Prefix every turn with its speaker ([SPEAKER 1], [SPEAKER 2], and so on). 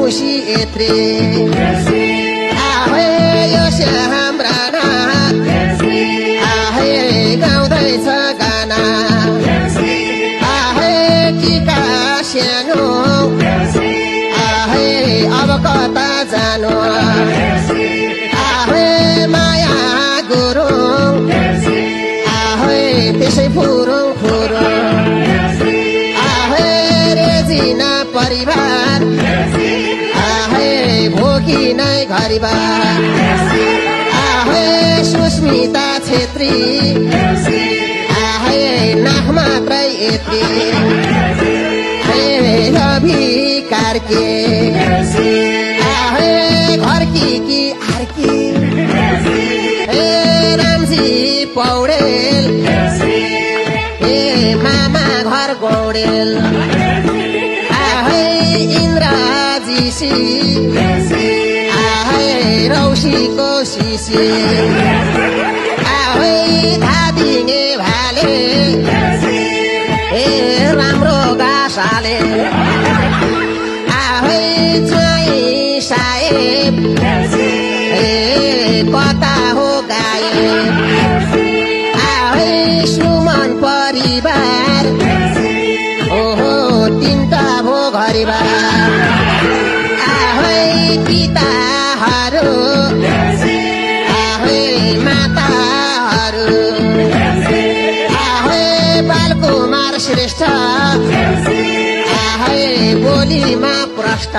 [SPEAKER 1] औसी एत्रे आहे यो हाम्रा आहे गाउँदैछ गाना आहे टिका सानो आहे अब कता जानु आहे माया गुरुङ आहे त्यसै फुरुङ फुरुङ आहे रेजिना परिवार आहे भोगी नै घरिबार आहे सुस्मिता छेत्री आहे नाक मात्रै यत्री रवि कार्के आहे घरकी कि आर्की रामजी पौडेल मामा घर गौडेल आहे इन्द्रजीसी आहे रौसीको सिसी आहे धादिङे भाले राम्रो गासाले आहे चाहिँ साहेब कता हो गायब आहे सुमन परिवार ओहो तिनटा भो घरिबार आहे पिताहरू आहे माताहरू आहे बालकुमार श्रेष्ठ आहे बोलीमा प्रष्ट